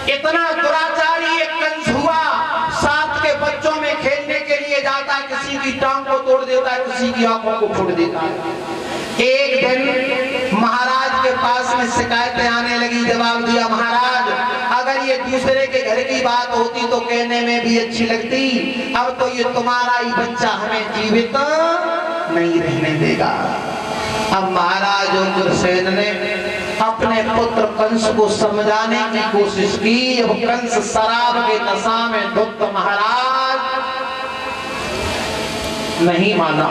इतना दुराचारी एक कंस हुआ, साथ के बच्चों में खेलने के लिए जाता है, किसी की टांग को तोड़ देता है, किसी की आंखों को फोड़ देता है। एक दिन महाराज के पास में शिकायतें आने लगी। जवाब दिया, महाराज अगर ये दूसरे के घर की बात होती तो कहने में भी अच्छी लगती, अब तो ये तुम्हारा ही बच्चा हमें जीवित नहीं रहने देगा। अब महाराज उग्रसेन ने अपने पुत्र कंस को समझाने की कोशिश की। अब कंस शराब के नशा में धुत महाराज नहीं माना।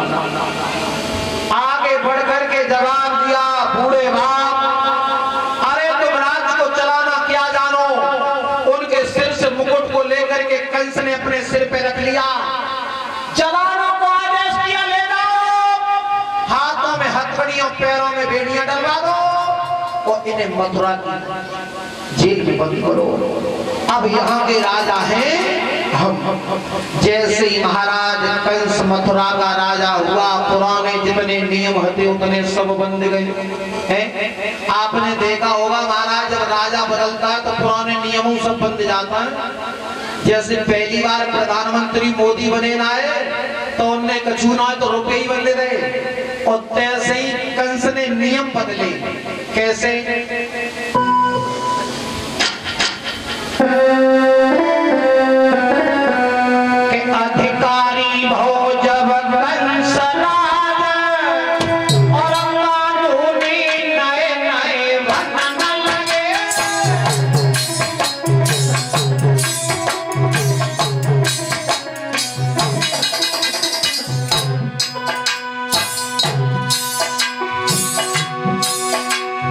आगे बढ़कर के जवाब दिया, बूढ़े बाप, अरे तुम राज को चलाना क्या जानो। उनके सिर से मुकुट को लेकर के कंस ने अपने सिर पे रख लिया। जवानों को आदेश दिया, ले जाओ, हाथों में हथकड़ियों, पैरों में बेड़ियां डलवा दो और इन्हें मथुरा की जेल में बंद करो। अब यहाँ के राजा हैं हम। जैसे ही महाराज कंस मथुरा का राजा हुआ, पुराने जितने नियम थे उतने सब बंद गए हैं। आपने देखा होगा महाराज जब राजा बदलता है तो पुराने नियमों सब बंद जाता है। जैसे पहली बार प्रधानमंत्री मोदी बने ना है तो उनने कछू ना तो रुपए ही बदले रहे, और तैसे ही कंस ने नियम बदले। कैसे? अधिकारी भो जब कंस राज और कानूनी नए नए बनने लगे।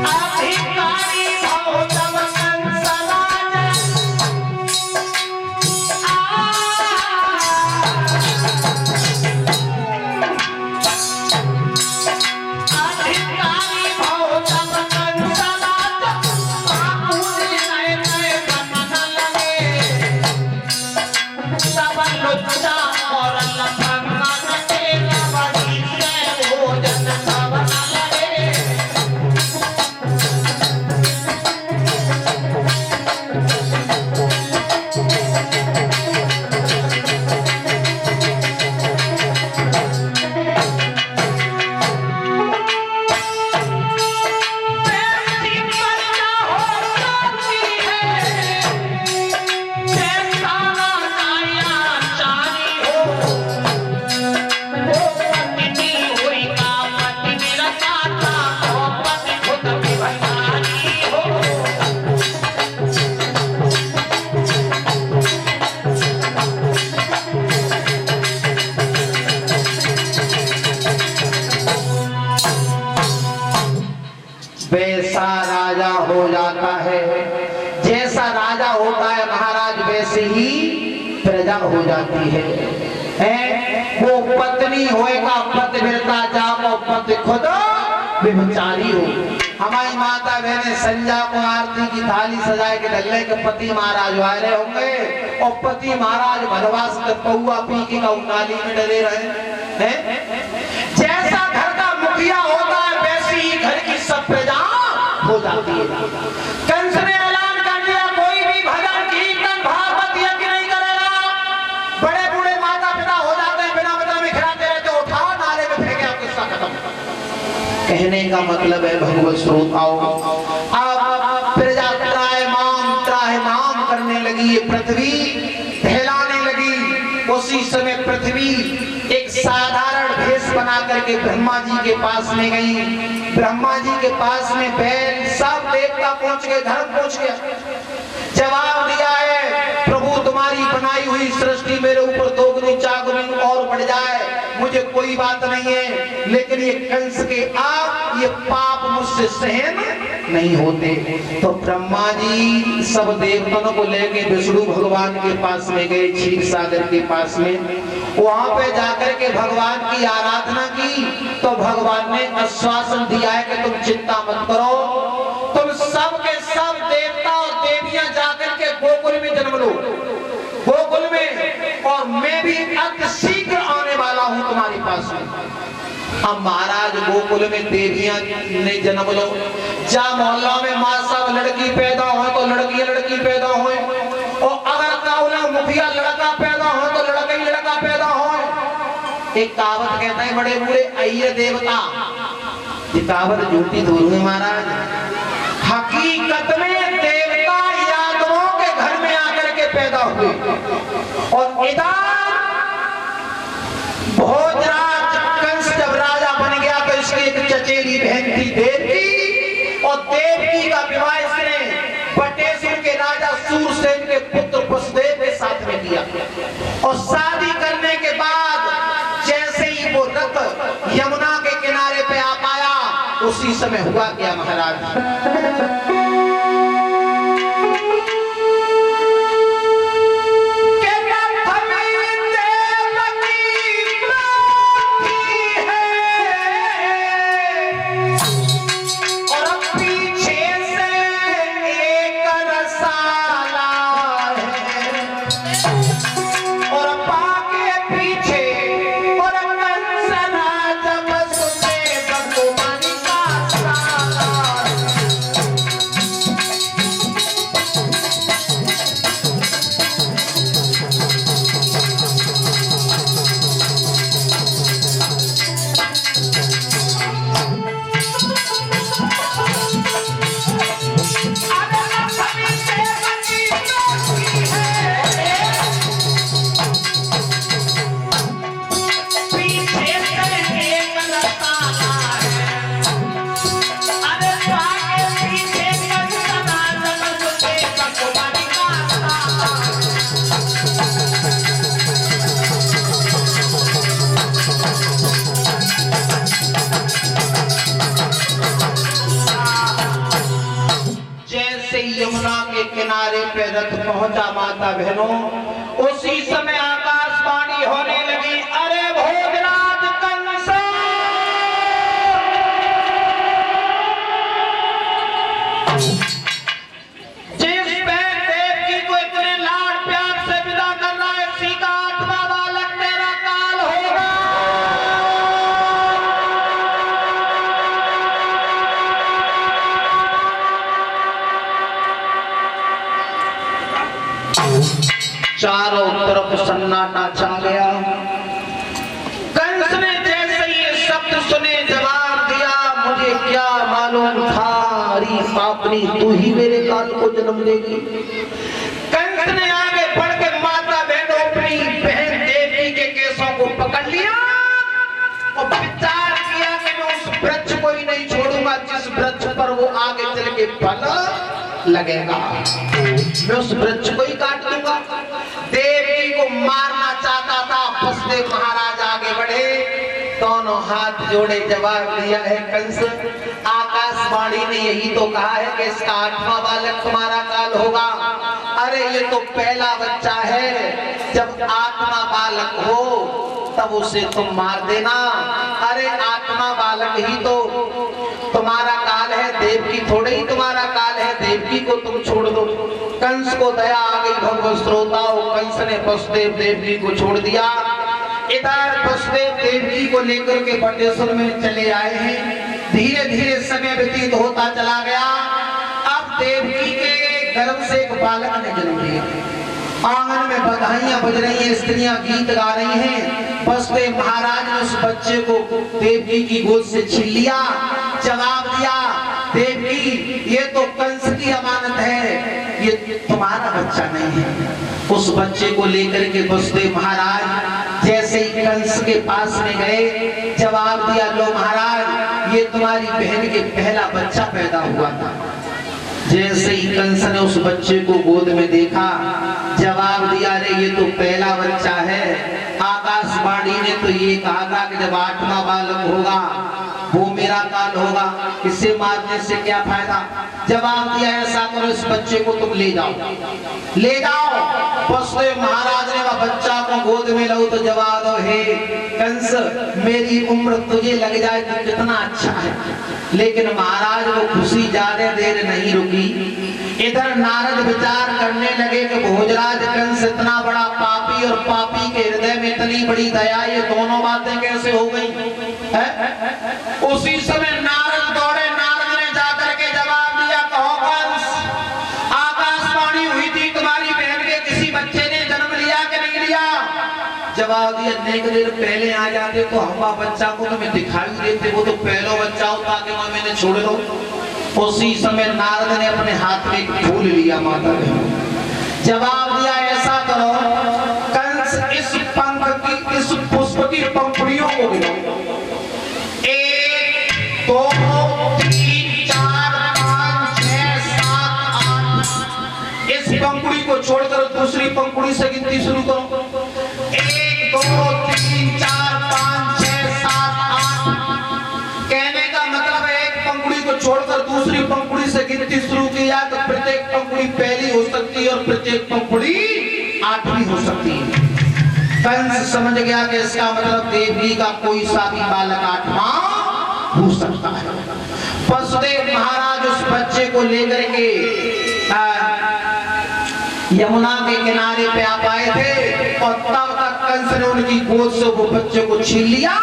अधिकारी भो जब कंस राज वैसा राजा हो जाता है। जैसा राजा होता है महाराज वैसे ही प्रजा हो जाती है। वो पत्नी होएगा पतिव्रता जाको पति खुद व्यभिचारी हो। हमारी माता बहने संजा को आरती की थाली सजाए के डल्ले के पति महाराज वाले होंगे और पति महाराज भरवास के पौआ पी के नाली में डरे रहे हैं। जैसा घर का मुखिया होता है वैसी ही घर की सब प्रजा हो जाती है। कंस ने ऐलान कर दिया, कोई भी भजन कीर्तन भागवत यज्ञ नहीं करेगा। बड़े बूढ़े माता पिता हो जाते हैं, बिना बता में खिलाते रहते, उठाओ नाले में फेंके, आप किस्सा खत्म। कहने का मतलब है भगवत श्रोताओं, अब प्रजा त्राहिमाम करने लगी, ये पृथ्वी फैलाने लगी। उसी समय पृथ्वी एक साधारण भेष बना करके ब्रह्मा जी के पास में गई। ब्रह्मा जी के पास में बैल सब देवता पहुंच गए, धर्म पहुंच गया। जवाब दिया है, प्रभु तुम्हारी बनाई हुई सृष्टि मेरे ऊपर दोगुनी चागुनी और बढ़ जाए मुझे कोई बात नहीं है, लेकिन ये कंस के आप ये पाप मुझसे सहन नहीं होते। तो ब्रह्मा जी सब देवताओं को लेके विष्णु भगवान के पास में गए, क्षीर सागर के पास में। वहां पे जाकर के भगवान की आराधना की तो भगवान ने आश्वासन दिया है कि तुम चिंता मत करो, तुम सब के सब देवता और देवियां जाकर के गोकुल में जन्म लो, गोकुल में, और मैं भी अति शीघ्र आने वाला हूं तुम्हारे पास में। अब महाराज गोकुल में देवियां ने जन्म लो, जा मोहल्ला में माँ सब लड़की पैदा हो तो लड़की पैदा हो, और अगर काउला मुखिया लड़का पैदा हो तो लड़का पैदा हो। एक कहावत कहता है बड़े बूढ़े, अय्य देवता, ये कहावत झूठी दूर है महाराज। हकीकत में देवता यादवों के घर में आकर के पैदा हुए, और इधर भोजराज कंस जब राजा बन गया तो इसकी एक चचेरी बहन थी देवकी, और देवकी का विवाह इसने बटेसुर के राजा सूरसेन के पुत्र वसुदेव के साथ में किया। और शादी करने के बाद जैसे ही वो रथ यमुना के किनारे पे आ पाया, उसी समय हुआ क्या महाराज, यमुना के किनारे पे रथ पहुंचा माता बहनों, उसी समय आकाशवाणी होने लगी, अरे भोजराज कंस, जिस बहन देवकी को इतने लाड प्यार से विदा कर रहा है, उसी का आत्मा बालक तेरा काल होगा। चारों तरफ सन्नाटा छा गया। कंस ने जैसे ये शब्द सुने जवाब दिया, मुझे क्या मालूम था अरे पापनी तू ही मेरे काल को जन्म देगी। कंस ने आगे बढ़ के माता बहनों अपनी बहन देवकी के केसों को पकड़ लिया और विचार किया कि मैं उस वृक्ष को ही नहीं छोड़ूंगा जिस वृक्ष पर वो आगे चल के फल लगेगा, मैं उस वृक्ष को ही काट दूंगा। देवकी को मारना चाहता था, वसुदेव महाराज आगे बढ़े, दोनों हाथ जोड़े जवाब दिया है, कंस आकाशवाणी ने यही तो कहा है कि इसका आठवां बालक तुम्हारा काल होगा। अरे ये तो पहला बच्चा है, जब आत्मा बालक हो तब उसे तुम मार देना। अरे आत्मा बालक ही तो तुम्हारा काल है, देवकी थोड़े ही तुम्हारा काल है, देवकी को तुम छोड़ दो। कंस को दया आ गई भगवत श्रोताओं, कंस ने वसुदेव देवकी को छोड़ दिया। इधर वसुदेव देवकी को लेकर के बटेश्वर में चले आए हैं। धीरे धीरे समय व्यतीत होता चला गया। अब देवकी के गर्भ से एक बालक ने जन्म लिया। आंगन में बधाइयां बज रही हैं, स्त्रियां गीत गा रही हैं। वसुदेव महाराज ने उस बच्चे को देवकी की गोद से छीन लिया, जवाब दिया, देवकी ये तो कंस की अमानत है, ये तुम्हारा बच्चा नहीं है। उस बच्चे को लेकर के वसुदेव महाराज जैसे ही कंस के पास में गए, जवाब दिया, लो महाराज ये तुम्हारी बहन के पहला बच्चा पैदा हुआ था। जैसे ही कंस ने उस बच्चे को गोद में देखा, जवाब दिया, अरे ये तो पहला बच्चा है। आकाशवाणी ने तो ये कहा था कि जब आठवां बालक होगा वो मेरा काल होगा, इसे मारने से क्या फायदा। जवाब दिया, ऐसा करो इस बच्चे को तुम ले जाओ, ले जाओ। वसुदेव महाराज ने वह बच्चा को गोद में लो तो जवाब दो, हे कंस मेरी उम्र तुझे लग जाए तो कितना अच्छा है। लेकिन महाराज वो खुशी ज्यादा देर नहीं रुकी। इधर नारद विचार करने लगे कि भोजराज कंस इतना बड़ा पापी और पापी के हृदय में इतनी बड़ी दया, ये दोनों बातें कैसे हो गई। उसी समय नारद दौड़े, नारद ने जाकर के जवाब दिया, कहो कंस, आकाशवाणी हुई थी तुम्हारी बहन के किसी बच्चे ने जन्म लिया कि नहीं लिया? जवाब दिया, एक दिन पहले आ जाते तो हवा बच्चा को तुम्हें दिखाई देते, वो तो पहला बच्चा होता कि मैंने छोड़ दो। उसी समय नारद ने अपने हाथ में एक फूल लिया, माता ने जवाब दिया, ऐसा करो कंस, इस पंख की, इस पुष्प की पंखुड़ियों को गिनो, 1 2 3 4 5 6 7 8। इस पंखुड़ी को छोड़कर दूसरी पंखुड़ी से गिनती शुरू करो, 1 2 3 4 5 6 7 8। कहने का मतलब है एक पंखुड़ी को छोड़कर दूसरी पंखुड़ी से गिनती शुरू किया तो प्रत्येक पंखुड़ी पहली हो सकती है और प्रत्येक पंखुड़ी 8वीं हो सकती है। कंस समझ गया कि इसका मतलब देवी का कोई सा भी बालक 8वां हो सकता है। वसुदेव महाराज उस बच्चे को लेकर के यमुना के किनारे पे आ पाए थे और तब तक कंस ने उनकी गोद से वो बच्चे को छीन लिया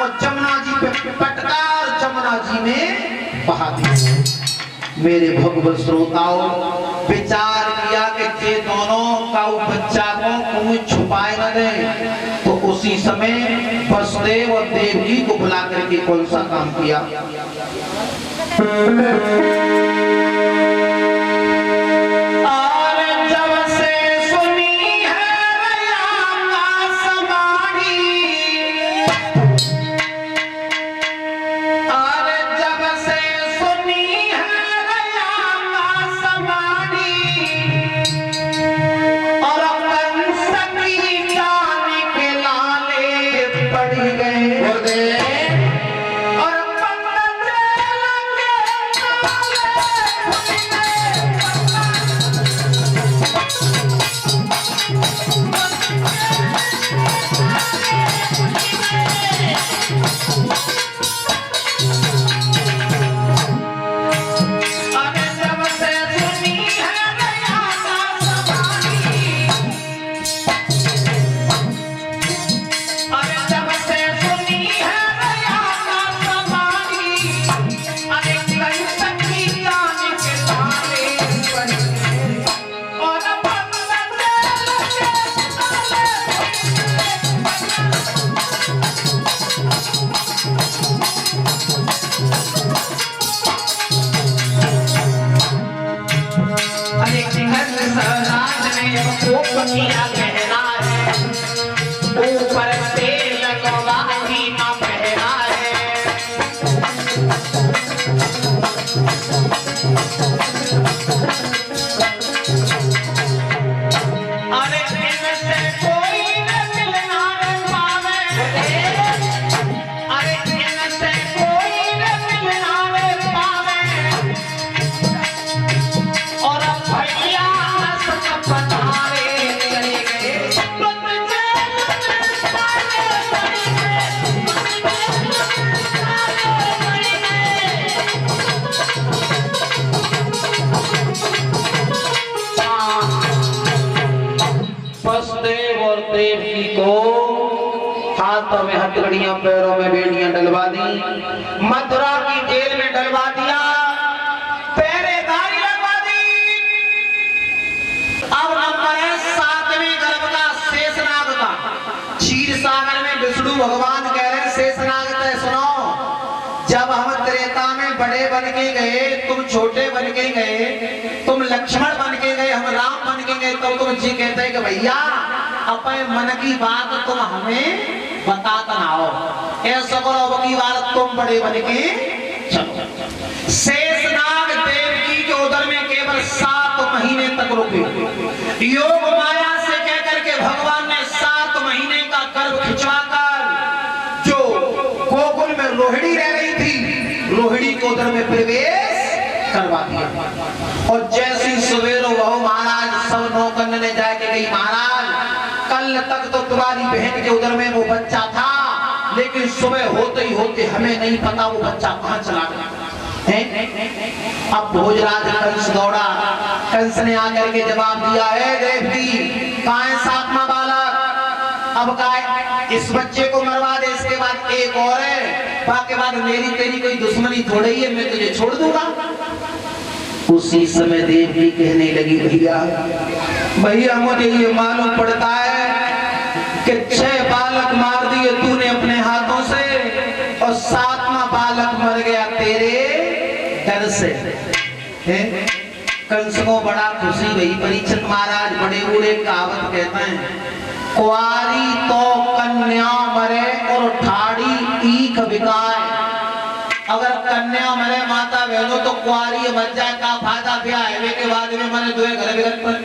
और जमुना जी पे पटका और जमुना जी में बहा दिया। मेरे भगवत श्रोताओं, विचार किया कि ये दोनों का बच्चा को कोई छुपाए न दे, तो उसी समय वसुदेव और देवकी को बुला करके कौन सा काम किया? किया कहना है, ऊपर से लगवा ना पहना है। अरे इनसे कोई न मिलना पावे, अरे इनसे कोई न मिलना पावे। और भैया सब बतावे वसुदेव और देवकी को हाथों में हथकड़ियां, पैरों में बेड़ियां डलवा दी, मथुरा की जेल में डलवा दिया, पहरेदारी लगवा दी। अब नंबर है 7वें गर्भ का, शेषनाग का। क्षीर सागर में विष्णु भगवान कह रहे हैं शेषनाग से सुनो, जब हम त्रेता में बड़े बन के गए, तुम छोटे बन के गए, तुम लक्ष्मण बन के गए, हम राम बन के गए, तो तुम जी कहते हैं कि भैया अपने मन की बात तुम हमें बताता ना हो, ऐसा करो अब की बात तुम बड़े बन के चलो। शेषनाग देवकी के उदर में केवल 7 महीने तक रुके। योग माया से कह करके भगवान ने 7 महीने का गर्भ खिंचवाकर जो गोकुल में रोहिणी रह रही थी, रोहिणी के उदर में प्रवेश करवा दिया। और जैसी सवेरो वह महाराज सब नौकन ने जाके गई, महाराज कल तक तो तुम्हारी बहन के उदर में वो बच्चा था, लेकिन सुबह होते ही होते हमें नहीं पता वो बच्चा कहां चला गया। अब भोजराज कंस दौड़ा, कंस ने आकर के जवाब दिया, है देवकी कहां है 7वां बालक? अब कहा इस बच्चे को मरवा दे, इसके बाद एक और है, बाकी बाद मेरी तेरी कोई दुश्मनी थोड़ी है, मैं तुझे छोड़ दूंगा। उसी समय देवकी कहने लगी, भैया मुझे ये मालूम पड़ता है कि 6 बालक मार दिए तूने अपने हाथों से और 7वां बालक मर गया तेरे डर से। कंस को बड़ा खुशी हुई। परीक्षित महाराज बड़े बूढ़े कहावत कहते हैं, कुआरी तो कन्या मरे और ठाड़ी ईख बिकाए। अगर कन्या मरे माता बहनों तो कुआरी मर जाए का फायदा ब्याह है के बाद में मरे दुए घर बिगड़ पर।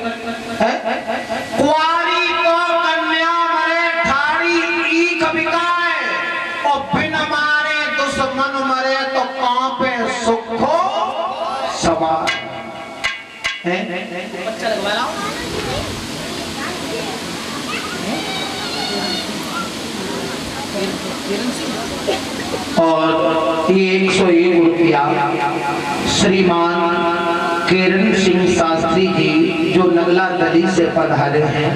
कुआरी तो कन्या मरे ठाड़ी ईख बिकाए और बिन मारे दुश्मन मरे तो कांपे सुखो सवार। बच्चा लगवा लाओ। और ये 101 रुपया श्रीमान किरण सिंह शास्त्री जी जो नगला दली से पधारे हैं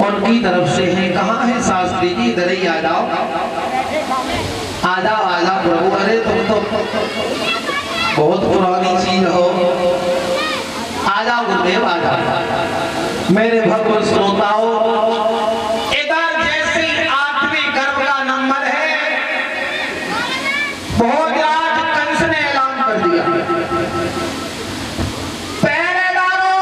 उनकी तरफ से हैं। कहाँ है शास्त्री जी? इधर ही आ जाओ, आ जाओ, आ जाओ प्रभु। अरे तुम तो बहुत पुरानी चीज हो, आ जाओ गुरुदेव, आ जाओ। मेरे भक्त श्रोताओं, इधर जैसी 8वीं गर्भ का नंबर है, भोजराज कंस ने ऐलान कर दिया, पहरेदारों,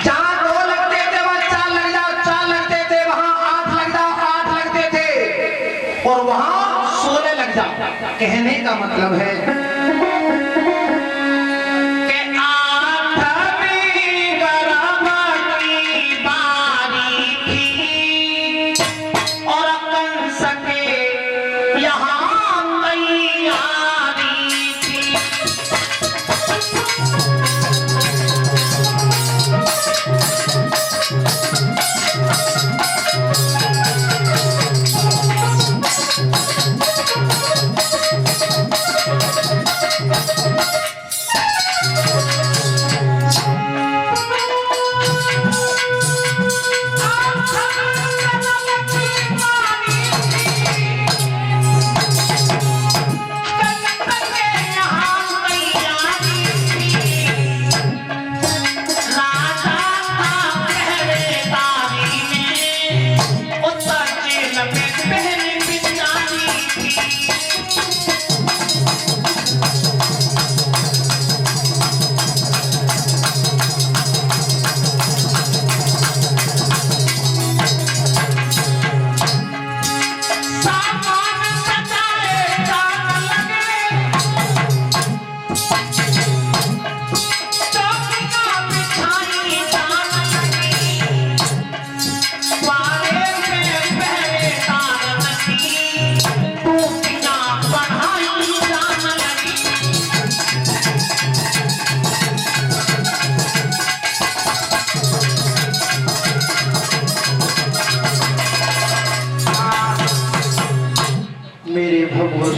जहां 2 लगते थे वहां 4 लग जाओ, 4 लगते थे वहां 8 लग जाओ, 8 लगते थे और वहां 16 लग जाओ। कहने का मतलब है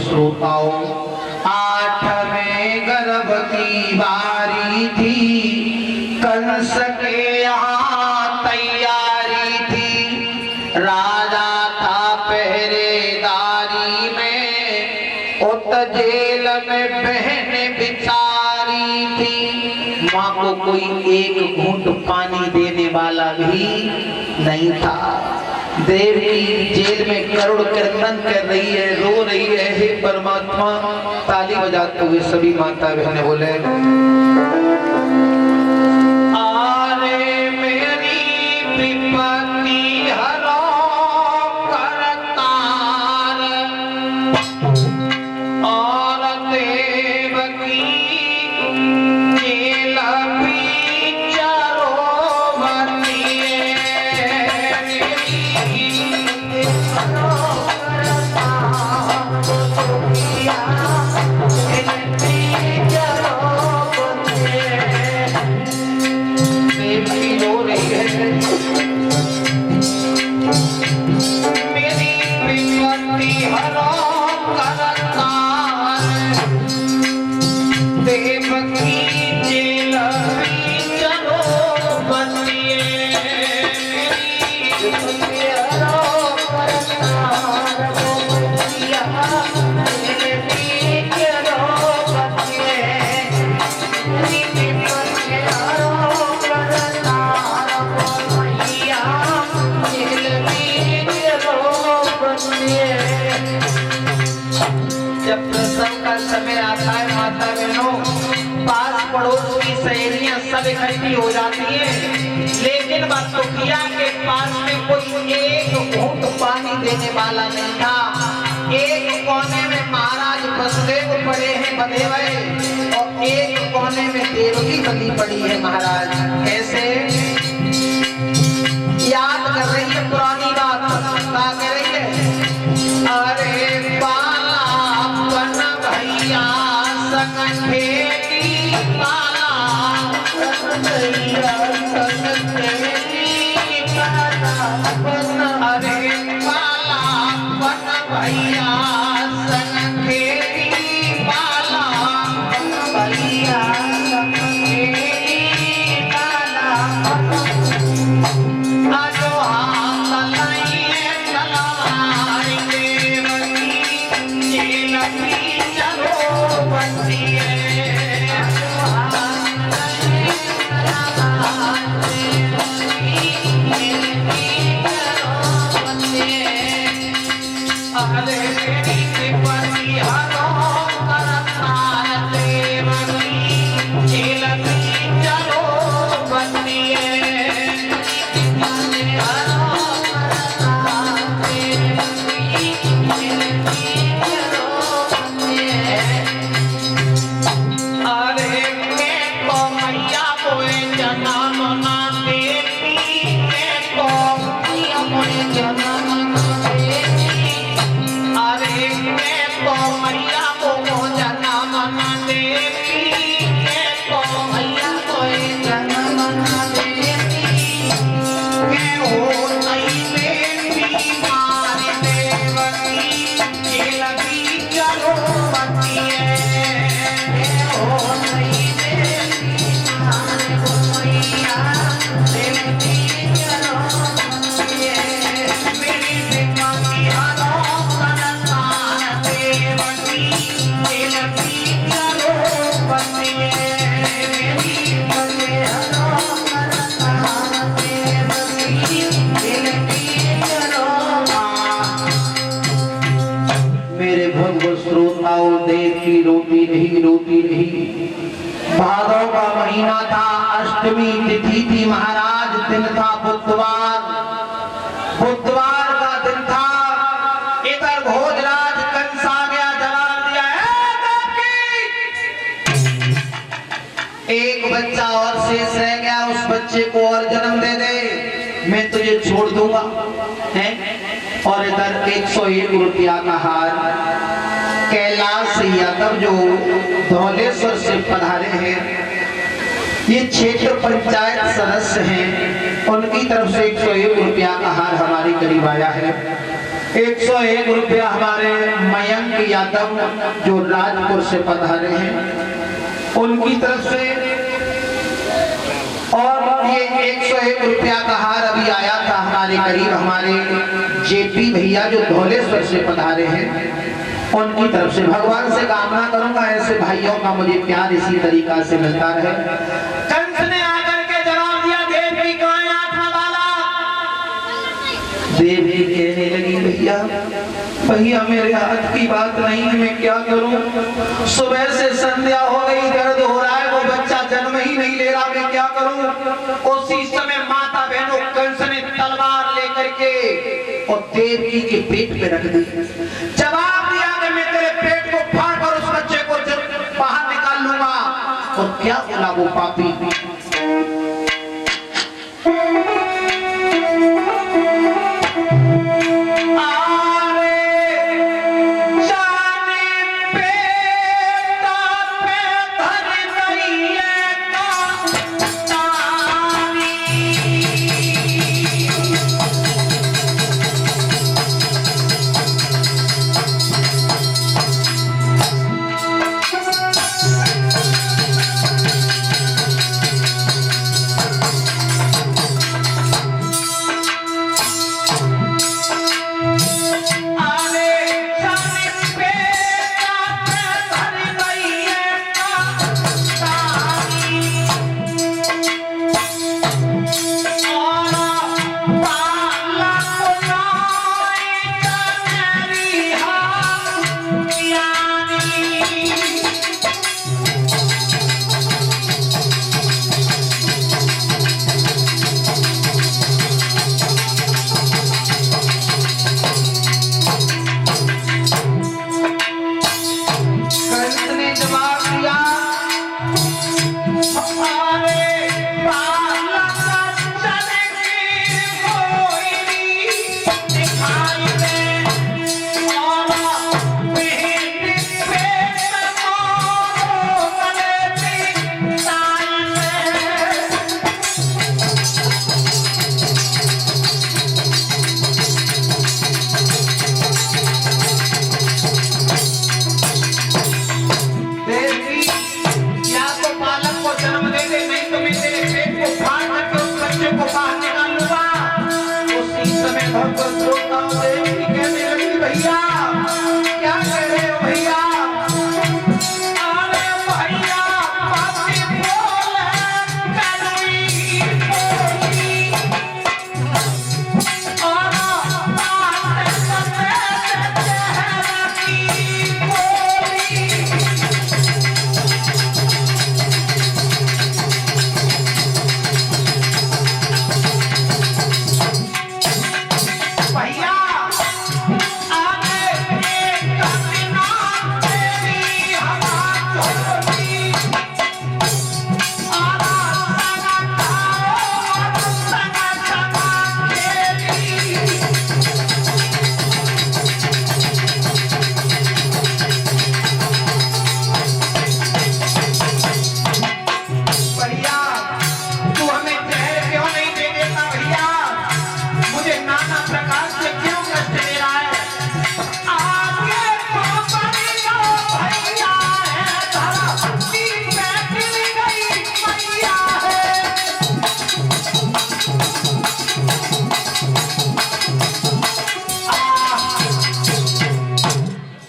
श्रोताओं, 8वें गर्भ की बारी थी, कंस के यहाँ तैयारी थी। राजा था पहरेदारी में, उत जेल में बहन बिचारी थी। माँ को कोई एक घूंट पानी देने वाला भी नहीं था। देवी जेल में करुण कीर्तन कर रही है, रो रही है, हे परमात्मा। ताली बजाते हुए सभी माता बहनें बोले, आरे मेरी विपत्ति हरो करतार, और देवकी जेल जब प्रसव का समय आता है माता बहनों, पास पड़ोस की सहेलियां सब इकट्ठी हो जाती हैं, लेकिन बतुकिया के पास में कोई एक घूंट पानी देने वाला नहीं था। एक कोने में महाराज वसुदेव पड़े हैं बंधे हुए, और एक कोने में देवकी बंधी पड़ी है महाराज। कैसे याद कर रही है पुरानी बात, क्या कर रही है? अरे बाला बन भैया संग खेती, बाला बन भैया संग खेती, बाला बन, अरे बाला बन भैया संग खेती, बाला बन भैया संग खेती, बाला आजो हाथ लाइए तलवार देवकी, चेलकी चलो बंदिए, आजो हाथ लाइए तलवार देवकी, चेलकी चलो बंदिए, अरे तेरी पति हरो करतार देवकी, चेलकी चलो बंदिए। रोती रही। भादव का महीना था, अष्टमी तिथि थी महाराज, दिन था बुधवार, बुधवार का दिन था। इधर भोजराज कंस आ गया, जवाब दिया, एक बच्चा और शेष रह गया, उस बच्चे को और जन्म दे दे, मैं तुझे छोड़ दूंगा है। और इधर 101 रुपया का हार कैलाश यादव जो धौलेश्वर से पधारे हैं, ये क्षेत्र पंचायत सदस्य हैं, उनकी तरफ से 101 रुपया का हार हमारे करीब आया है। 101 रुपया हमारे मयंक यादव जो राजपुर से पधारे हैं, उनकी तरफ से, और ये 101 रुपया का हार अभी आया था हमारे करीब हमारे जेपी भैया जो धौलेश्वर से पधारे हैं, उनकी तरफ से। भगवान से कामना करूंगा ऐसे भाइयों का मुझे प्यार इसी तरीका से मिलता रहे। कंस ने आकर के जवाब दिया, देवी कहाँ आत्मा वाला? देवी कहने लगी, भैया भैया मेरे हाथ की बात नहीं है, मैं क्या करूं? सुबह से संध्या हो गई, दर्द हो रहा है, वो बच्चा जन्म ही नहीं ले रहा, मैं क्या करूं? उसी समय माता बहनों कंस ने तलवार लेकर के और देवी के पेट पे रख दी। जवाब दिया कि मैं तेरे पेट को फाड़ कर उस बच्चे को बाहर निकाल लूंगा। और क्या बोला वो पापी?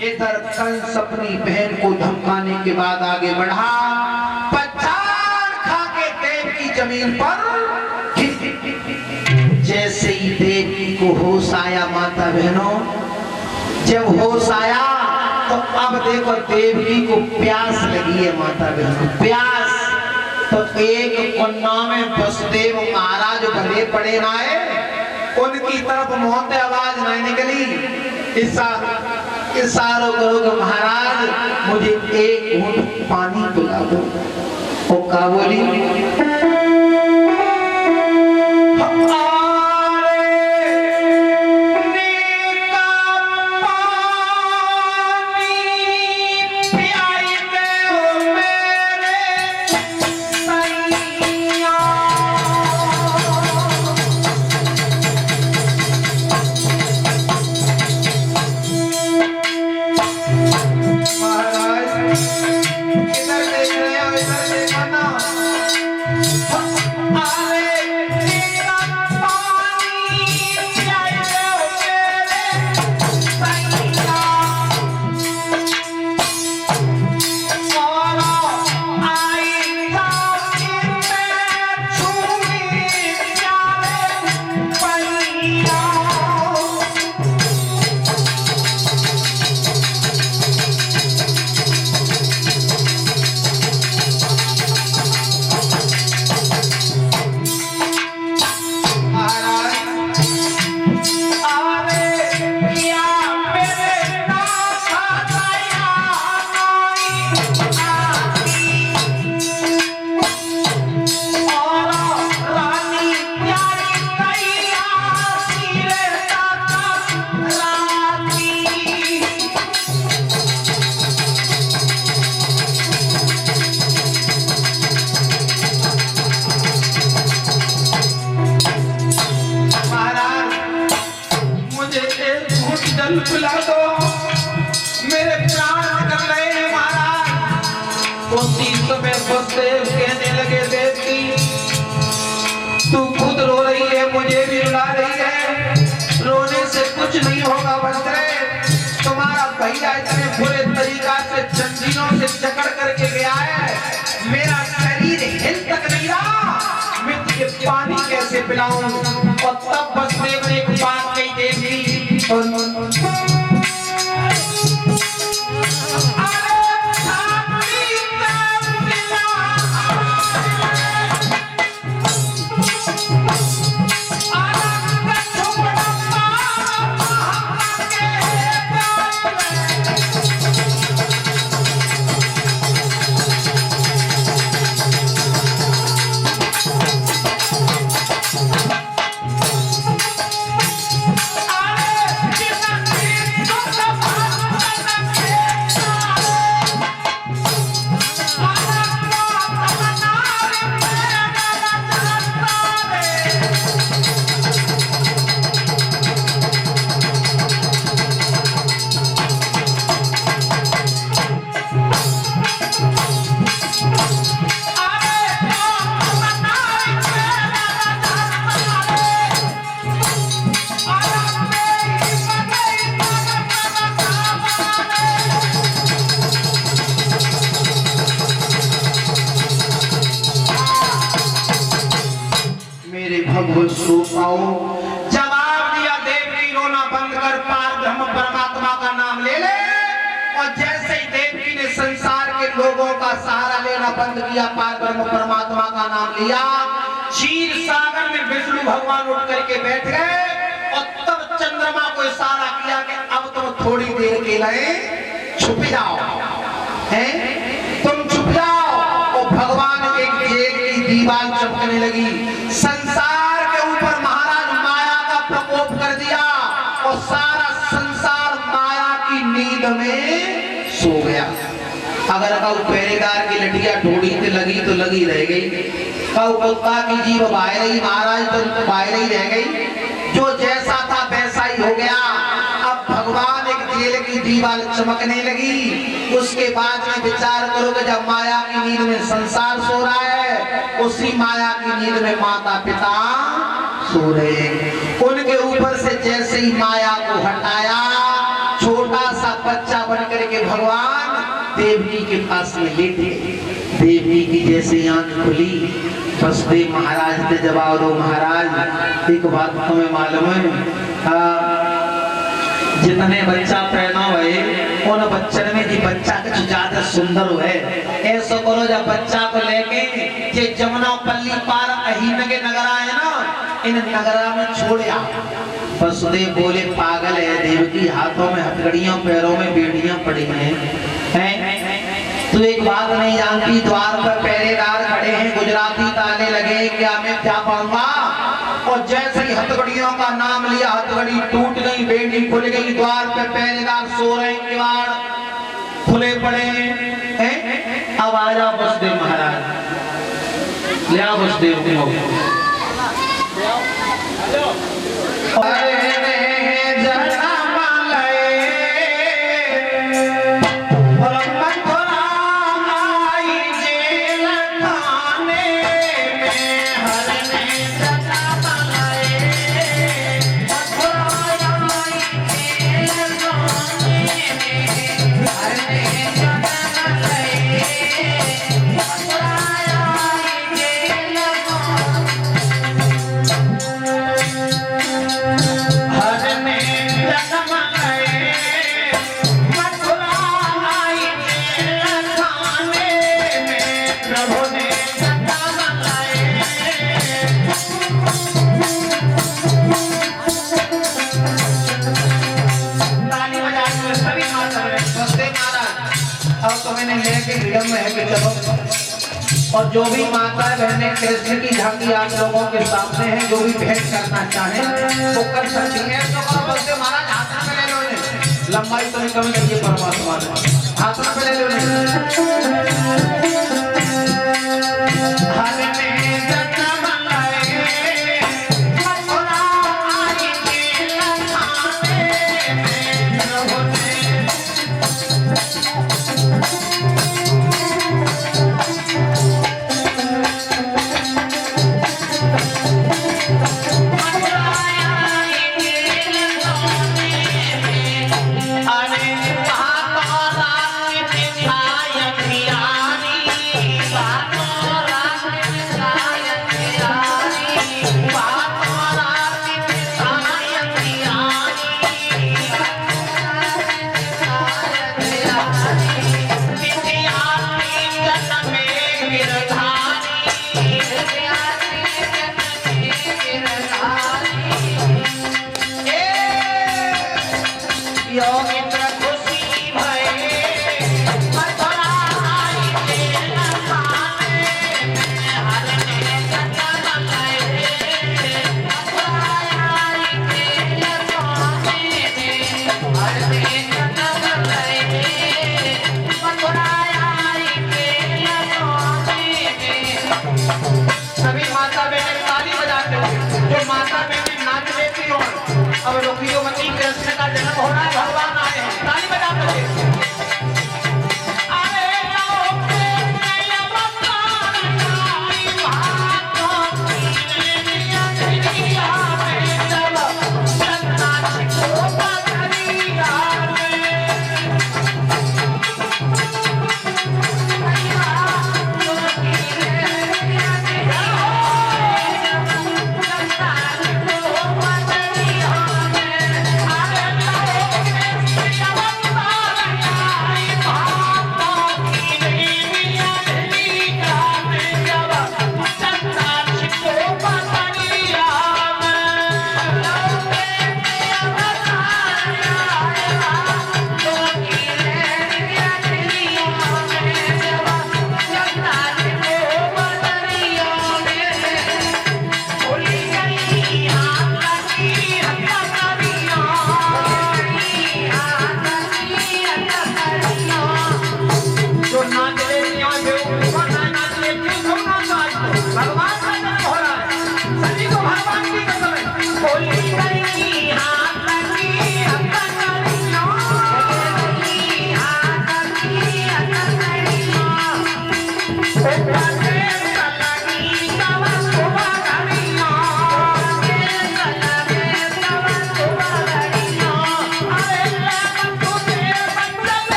इधर कंस अपनी बहन को धमकाने के बाद आगे बढ़ा, पछाड़ खा के देव की जमीन पर जैसे ही देवी को होश आया, माता बहनों जब होश आया तो अब देखो देवी को प्यास लगी है, माता बहनों प्यास। तो एक कुन्ना में वसुदेव महाराज भले पड़े ना है, उनकी तरफ मोहते आवाज ना निकली, इशारों करो कि महाराज मुझे एक घूंट पानी पिला दो। वो का बोली, पिला दो, मेरे प्राण निकल रहे हैं महाराज। उसी समय वसुदेव कहने लगे, देवकी तू खुद रो रही है, मुझे भी रुला रही है, रोने से कुछ नहीं होगा वसुदेव। तुम्हारा भैया इतने बुरे तरीका से जंजीरों से जकड़ करके गया है, मेरा शरीर हिल तक नहीं रहा, मैं तुझे पानी कैसे पिलाऊं। और तब वसुदेव ने एक बात कही, देवकी जवाब दिया, देवकी रोना बंद कर, पार ब्रह्म परमात्मा का नाम ले ले। और जैसे ही देवकी ने संसार के लोगों का सहारा लेना बंद किया, पार ब्रह्म परमात्मा का नाम लिया, क्षीर सागर में विष्णु भगवान उठ करके बैठ गए। और तब चंद्रमा को इशारा किया कि अब तुम थोड़ी देर के लिए छुप जाओ, हैं तुम छुप जाओ। और भगवान एक जेल की दीवार चमकने लगी, संसार के ऊपर महाराज माया का प्रकोप कर दिया और सारा संसार माया की नींद में सो गया। अगर कऊ पहरेदार की लटिया ढूंढी तो लगी रह गई, कऊ कुत्ता की जीभ बाहर ही महाराज तो बाहर ही रह गई, जो जैसा था वैसा ही हो गया। अब भगवान एक जेल की दीवार चमकने लगी, उसके बाद में विचार करोगे जब माया की नींद में संसार सो रहा है, उसी माया की नींद में माता पिता सो रहे, उनके ऊपर से जैसे ही माया को हटाया, छोटा सा बच्चा भगवान देवकी के पास में लेटे। देवकी की जैसे आंख खुली, वसुदेव महाराज ने जवाब दो, महाराज एक बात तुम्हें मालूम है, जितने बच्चा पैदा हुए उन बच्चन में जी बच्चा कुछ ज्यादा सुंदर है। ऐसा करो जब बच्चा को लेके जे जमुना पल्ली पार अहीन के नगरा है ना, इन नगरा में छोड़ आओ। वसुदेव बोले पागल है, देवकी हाथों में हथकड़ियां पैरों में बेड़ियां पड़ी हैं। तो एक बात नहीं जानती, द्वार पर पहरेदार खड़े हैं, गुजराती ताले लगे, क्या मैं क्या पाऊंगा। और जैसे ही हथकड़ियों का नाम लिया, हथकड़ी टूट गई, बेड़ी खुल गई, द्वार पे पहरेदार सो रहे, किवाड़ खुले पड़े हैं। अब आजा वसुदेव महाराज, लिया वसुदेव को। में है कि चलो, और जो भी माता बहने कृष्ण की झांकी आप लोगों के सामने है, जो भी भेंट करना चाहे वो कर सकती है। तो करो बोलते महाराज हाथ में ले लो, लंबाई तो नहीं कमी करिए, परमात्मा ने हाथ में ले लो।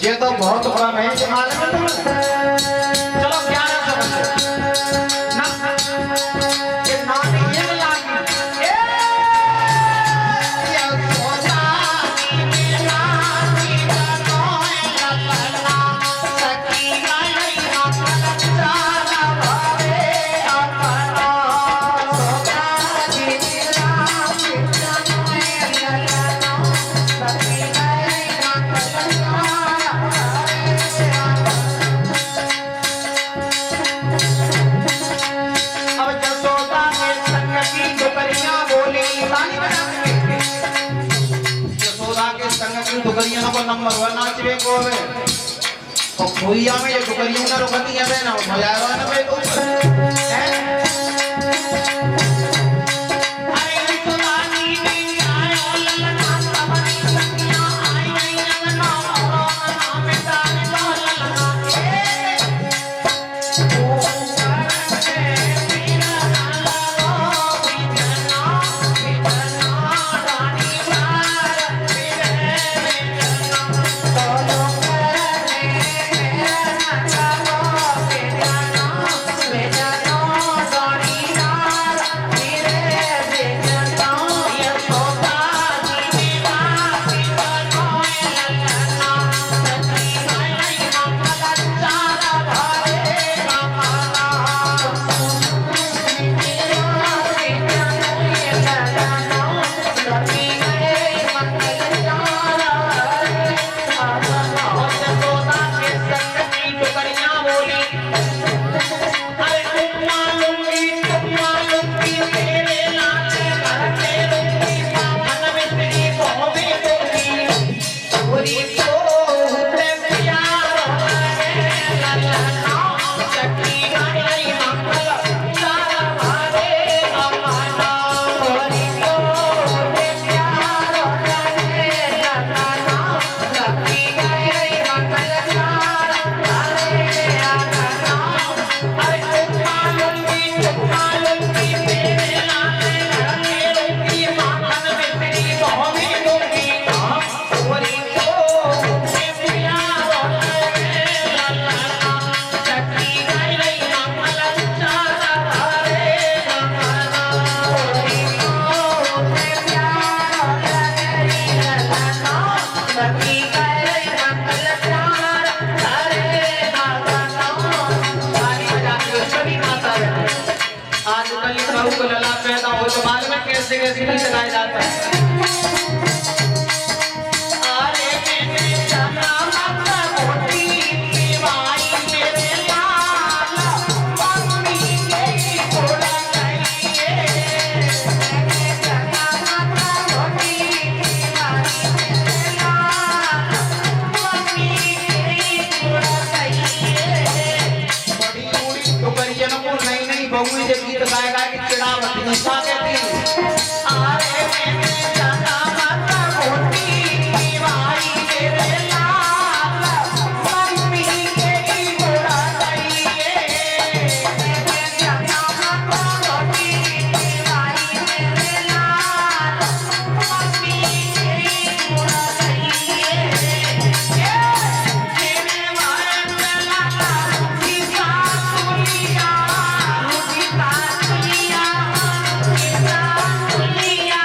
ये तो बहुत कम है कि मालूम है तुम्हें? चलो 1100 ना ये नाम ये लागी ए ये सोता नीला नीला कोई ललना सखी गई हम चारा भरे अपना सोता नीला नीला कोई ललना सखी गई हम दुकरियों को नंबर 1 नाचवे को है और भूया में ये दुकरियों ना रुकती है ना मजावा ना पे तो हैं अरे तो रानी में आया ललना सबनी सखियां आई नहीं ललना नाम में डाल ललना ओ करते मेरा लालो बिजना रानी कैसे कैसे नहीं लगाया जाता है अरे मैंने जाना माता मोटी दीवाई मेरे लाल मम्मी के थोड़ा चाहिए मैंने जाना माता मोटी दीवाई मेरे लाल मम्मी के थोड़ा चाहिए बड़ी बूढ़ी तो करिए ना वो नई नई बहू जब गीत गाएगा कि चिड़ावती निशा कहती अरे मैंने जाना माता मोटी दीवाई मेरे लाल मम्मी के घोड़ा चाहिए मैंने जाना माता मोटी दीवाई मेरे लाल मम्मी के घोड़ा चाहिए मेरे मारन लाला की सासुलिया की सासुलिया की सासुलिया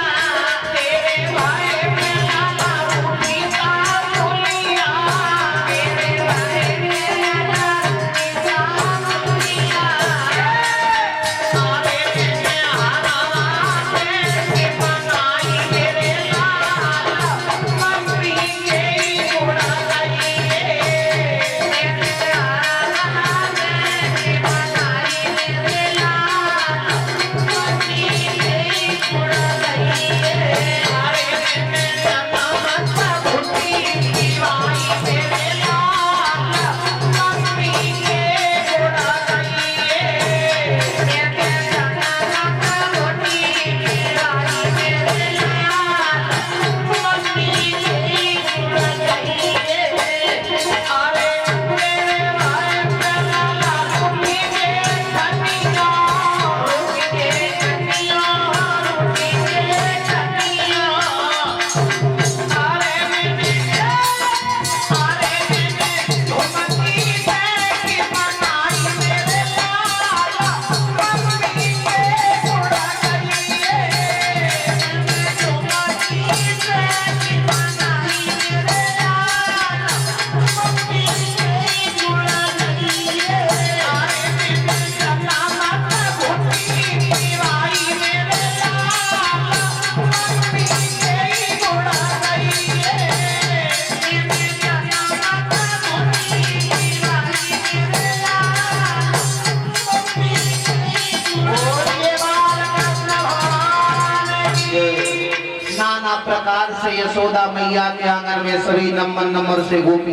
प्रकार से यशोदा मैया के आंगन में सभी नंबर से गोपी